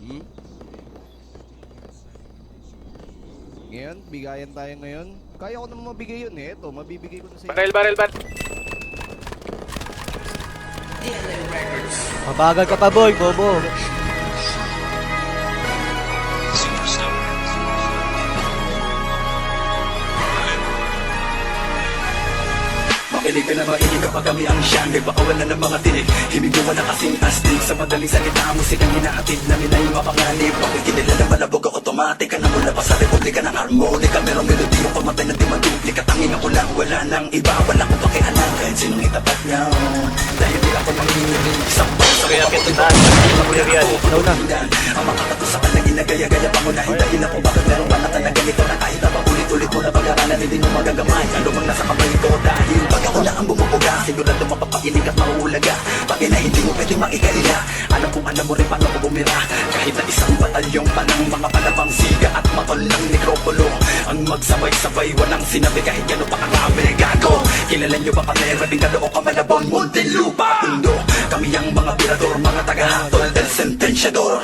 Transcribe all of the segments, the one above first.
Hmm? Ngayon, bigayan tayo ngayon. Kaya ko naman mabigay yun eh. Ito, mabibigay ko na sa iyo. Barrel. Mabagal ka pa, boy, bobo. Makinig ka na makinig kapag kami ang genre. Pakawalan ng mga tinig, himig na kasing astig. Sa madaling salita, musikang hinahatid namin ay mapanganib. Bakit kinilala malabog ang automatic ka na mula pa sa republika ng harmonika. Merong melodiyo pamatay na di maduplika. Tangin ako lang, wala nang iba. Wala ko pakialam kahit sinong itapat niya. Dahil di ako manginginig. Isang bansa ko ako iba. Ang mga kato sa kanang ginagaya-gaya pangunahin. Dahil ako bakit meron panatan na ganito na kahit na ulit-ulit mo na pag-aralan hindi mo magagamay. Ano bang nasa kamay ko dahil pag ako na ang bumubuga, sigurado mapapakinig at mahuhulaga. Bagay na hindi mo pwedeng maikalila. Alam mo rin paano ko bumira. Kahit na isang batalyong pa ng mga palabang siga at matol ng nekropolo ang magsabay-sabay, walang sinabi kahit gano'n pa karami. Gago, kilala nyo ba kami? Rabing kaloo ka malabon, Muntinlupa, Pundo. Kami ang mga birador, mga tagahatol del sentensyador.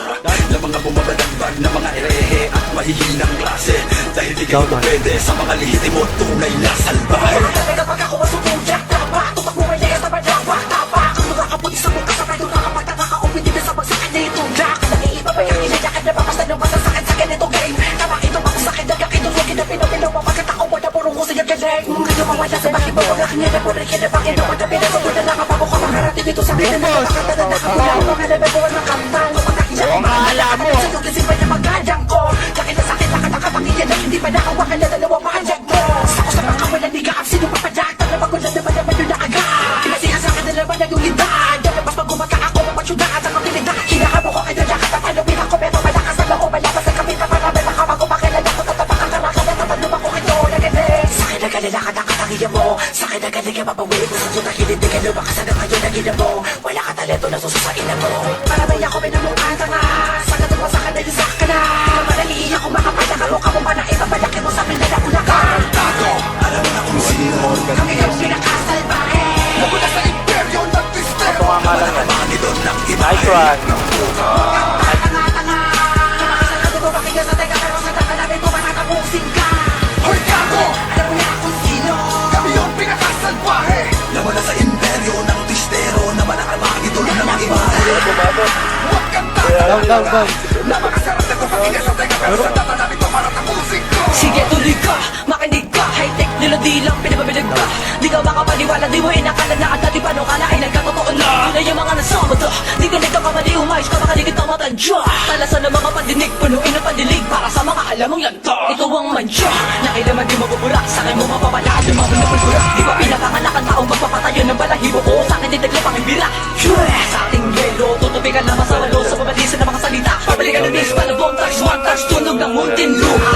Na mga bumabalagbag na mga erehe at mahihinang klase. Dahil di ka pwede sa mga lihitimo tunay na salbahe. Kapag ako masubudyak, tapa, tupak mo may layas na badyapak, tapa. Kung nakakaputi sa mukha sa tayo nakapagtaka ka, umiti na sa bagsakan na itong jack. Nag-iiba ba yung inayakan na baka na masasakit sa ganito game. Tama ito ako sakit, nagkakitulogin na pinapinaw pa pagkatako mo na purong ko sa galing. Ngayon mawala sa bakit mo, wala kanya na pura kaya na bakit ako na pinasabot na lang kapag ako makarating dito sa akin na nakakata na nakapula. Mga nababuan ng kantan, mapagkakiya ko mahala mo. Sa tulisin pa niya magkadang ko. Laki na sakit, nakatakapakiyan na hindi pa nakawakan na dalawang mahanyag mo. Sako sa pangkawalan, di ka ang sino papadyak. Talabagulan naman yun na agad. Kinasihan sa akin na naman na yung lindan. Dalabas pag gumata ako, mapasyudahan sa kapilita. Hinahabo ko kayo lakas at palupin ako. Pero malakas na loob, malakas sa kapita. Marami makabag umakilan ako. Tatapakan ka raka na tatalum ako kayo nagaling. Sa akin na galila ka nakatakiya mo. Sa akin na galing ka mapawi ko sa sunak. Hindi ka lumakas na kayo na gina mo. Wala ka talento na sususain na mo. Maramay ako pinamukha tanga. Sa katong sa akin na yusak ka na. Marali ako makapalaka mo ka mo pa na iba. Malaki mo sa akin na nakula ka. Tago, alam mo na kung sino. Kami ang pinakasalbahe. Mula sa imperyo ng Kristero. Ito nga malang yan. Nice one. Tanga-tanga. Nakasalabi ko bakit ka sa teka. Pero sa takalabin ko makakapusing ka. Hoy gago, alam mo na kung sino. Kami yung pinakasalbahe. Na mula sa imperyo ng Kristero. Na malakamagi doon na mga ibahe. Huwag kang takalala. Napakasarap na kung pakinggan sa teka. Pero sa takalabin ko makakapusing ka. Sige tuloy ka, makinig ka. High-tech melody lang pinababilag ka. Di ka makapaniwala, di mo inakala na at dati paano kala ay nagkatotoo na. Yun na yung mga nasama to. Di ka nagkakamali, umayos ka makaligit ang matandya. Talasan ng mga pandinig, punuin ang pandilig para sa mga alamang lanta. Ito ang mandya, nakilaman di mabuburak. Sa akin mo mapapalaan yung mga napulburak. Di ba pinapangalakan taong magpapatayo ng balahibo ko. Sa akin titagli pang ibira. Sa ating yelo, tutupi ka naman sa lalo. Sa pabalisan ng mga salita, pabalikan ng dis, palabong touch, one touch, tunog ng Muntinlupa.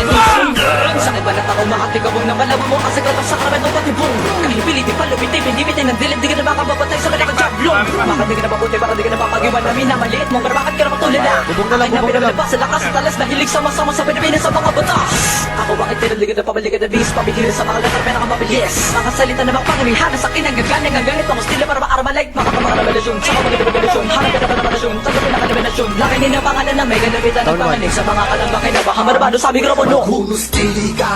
Sa akin balat ako makatigabong na malabo mo. Kasi katap sa karaman ng patibong. Kahit pilitin palupitin, hindi bitin ng dilim. Di ka na makababantay sa malakang jablong. Baka di ka na mabuti, baka di ka na mapagiwan namin na maliit mo. Pero bakit ka na matulala? Bubong na lang, Akin na bubong na lang. pinapalabas sa lakas at talas na hilig sama-sama sa Pilipinas sa mga batas. Ako bakit tinaligan na pabalikan na bis, pabigilin sa mga latar pinakamabilis. Mga salita na magpangamihan sa akin ang gagaling ang galit. Pangos nila para maaramalay. Mga revelasyon, sa mga revelasyon. Hanap ka na pa naman nasyon, tanggapin na ka-revelasyon. Lakinin na pangalan na may ganabitan ng pangaling. Sa mga kalambakay na baka marabado sa mikropono. Humustili ka,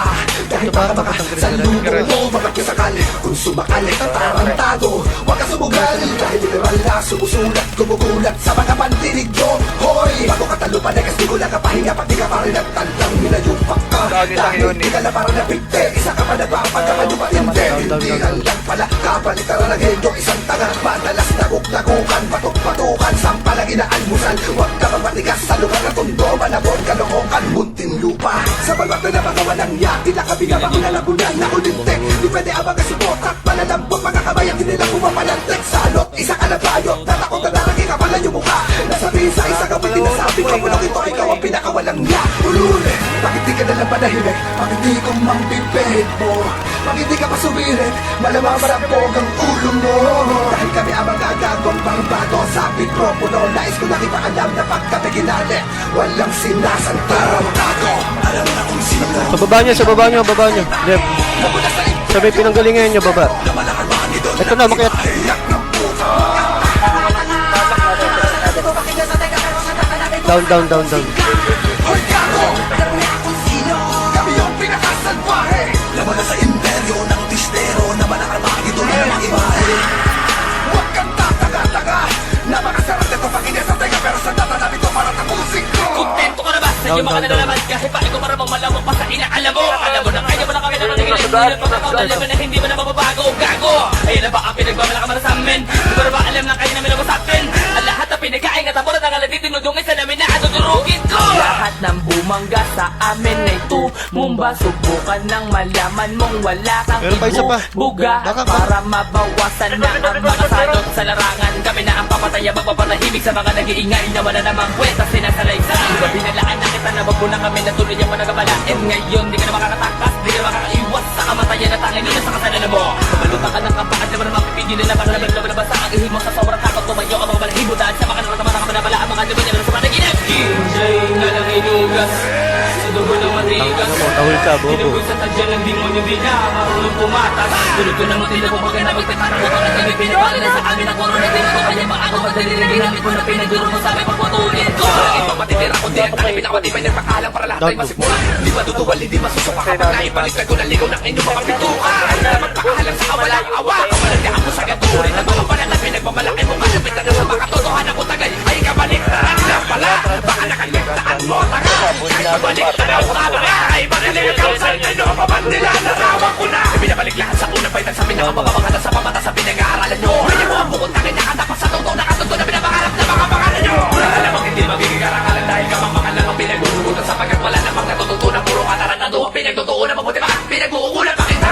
dahil baka sa lubo mo magkakisakal. Kung sumakali ka tarantado, huwag ka sumugal. Dahil literal na sumusulat, gumugulat sa mga pandinig nyo. Hoy, bago ka talupan ay kasi ko lang kapahinga. Pati ka pa rin nagtandang minayupak ka. Dahil di ka na parang napigte, isa ka pa nagpapagkaman yung patinde. Hindi lang pala kapalitaran ng henyo. Isang taga, madalas naguk-nagukan, patok-patukan, sampalang inaalmusal. Huwag ka mamatigas sa lugar na tondo, malabon, kalokokan, Muntinlupa. Sa balbak na napagawa ng yaki, nakabigam ang nalabunan na ulintek. Di pwede abang kasupot at malalambot mga kabayan, hindi lang pumapalantek. Salot, isa ka na bayot, natakot na naragi ka pala yung mukha. Nasabihin sa isa gawin, tinasabi ko, bulok ito, ikaw ang pinakawalang niya. Ulule, bakit di ka nalang panahimik? Bakit di ko mambibig mo? Bakit di ka pa sumirit? Malamang marapog ang ulo mo. Dahil kami ang mga gagawang barbado sa mikropono. Nais ko lang ipaalam na pagkami kinali, walang sinasantaraw ako. Alam na kung sino. Sa baba niya, sa baba niya, baba niya. Left. Sabi pinanggalingan niya, baba. Ito na, makiat. Down, down, down, down. Hoy gago! Alam na kung sino. Kami yung pinakasalbahe. Laban na sa imperyo ng tistero na malakarmang ito na namang ibahe. Huwag kang tataga-taga na makasarap ito pakinggan sa tenga pero sa data namin ito para tapusin ko. Kontento ka na ba sa inyong mga nalalaman? Kahit pa ikaw maramang malamang pa sa inaalam mo. Alam mo na kaya mo na kami na manigilin. Ngunit pagkakaulan mo na hindi mo na mababago. Gago! Ayun na ba ang pinagmamalaka para sa amin? Di mo na ba alam na kayo namin na masapin? Ang lahat na pinagkain at tapos na ngalan tinudungin sa namin na atutulugin ko. Lahat ng bumangga sa amin ay tumumba. Subukan ng malaman mong wala kang Meron pa isa pa. ibubuga. Baka pa. Para mabawasan na ang mga salot sa larangan. Kami na ang papataya, magpapatahimik sa mga nag-iingay na wala namang kwenta sinasalaysay. Iba binalaan na kita na wag mo na kami na tuloy ang managabalain. Ngayon di ka na makakatakas, di ka na makakaiwas sa kamatayan na tangin nila sa kasalanan mo. Kapalutan ka ng kampaan, di mo na mapipigilan na para laban-laban sa agihim mo sa sobrang takot. Tumayo ang mga balahibo dahil sa mga naman na kamanabala ang mga demonyo na sa panaginip. Kinjay na lang inugas, sa dugo ng matigas. Tahol ka, bobo. Tinugod sa tadyan ng demonyo, di na marunong pumatas. Tulog ko na matila kung pagka napagtatara mo. Bakit kami pinapalitan sa amin ang corona. Di ko kanya ba ako madali na ginamit mo na pinagduro mo sa amin pagpatuloy ko. Ito matitira ko din ang pinakamatibay ng pagkalang para lahat ay masigmura. Di matutuwal, hindi masusuka kapag naibalik ko na ligaw ng inyong mga pintuan. Ano na magpakahalang sa kawalang awa. Kawalang di ako sa gaturin na mga panalang pinagmamalaki mo. Kalapit na sa mga katotohanan ko tagay ay kabaliktaran na pala. Baka nakaligtaan mo taga. Kahit kabalik na daw tama ay makiligagaw sa inyo. Pabandila narawan ko na. Binabalik lahat sa unang paitan sa pinakamabangalan sa pamata sa pinag-aaralan nyo. Hindi mo ang bukod tangin nakatapas sa totoo nakatuto na pinapangarap na mga pangalan nyo. Alam hindi magiging karangalan dahil kamang lang ang pinagbubutan sapagkat wala namang natututunan. Puro kataran na doon pinagtutuunan mabuti baka pinagbuukulan pa kita.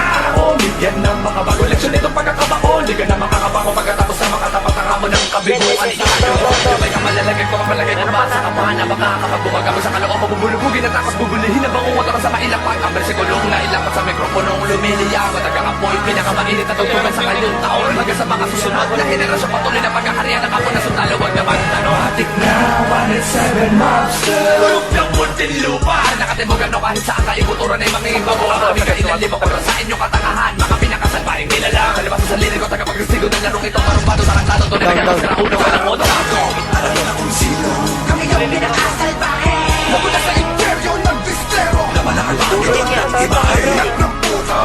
Yan ang mga bagong leksyon itong pagkakabaon. Di ka na makakabango pagkatapos na makatapat ang hamon ng kabiguan. Yung may kamalalagan ko kapalagay na basa ka pa na baka kapag bumaga mo sa kaloob mabubulubugin at tapos bubulihin na bangungot ako sa mailapag. Ang bersikulong na ilapat sa mikroponong lumiliyabot. Nagkakapoy pinakamainit na tugtugan sa kanyang taon. Hanggang sa mga susunod na henerasyon patuloy na pagkakariyan ng kapon na sundalo. Huwag naman tanong hatik na 187 Mobster. Tulog ng muntin lupa. Nakatimugan no kahit saan kaibuturan ay mangingibago. Ang aming kainan lima ko sa inyong katangahan. Mga pinakasalbaing nilalang. Kalabas sa lirin ko tagapagkastigo ng larong ito. Marumbado tarantado. Tunay na kagabas na ulo. Walang mo tago. Alam na kung sino. Kami yung pinakasalbahe. Mabula sa imperyo ng bistero. Laban na kalbang ito ng ibahe. Yak ng puta.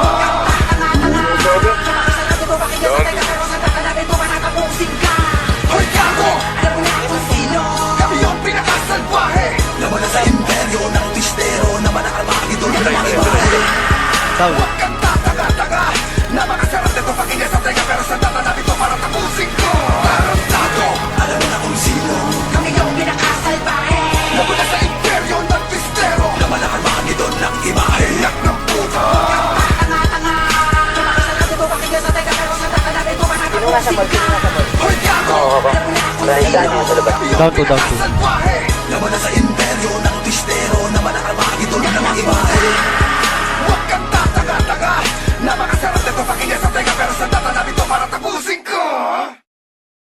Hoy gago! Alam na kung sino. Kami yung pinakasalbahe. Laban na sa imperyo ng bistero. Na malakarmang ito na namang ibahe. Down. Huwag kang tataga-taga na makasarap nito pakinggan sa tenga pero sa data namin ito para tapusin ko. Tarantado! Alam mo na kung sino. Kami yung pinakasalbahe. Mabula sa imperyo ng bistero. Na malakarmang ito ng ibahe. Yak ng puta. Hoy gago! Alam mo na kung sino. Kami yung Down to, down to. pinakasalbahe. Laban na sa imperyo ng bistero. Na malakarmang ito na namang ibahe.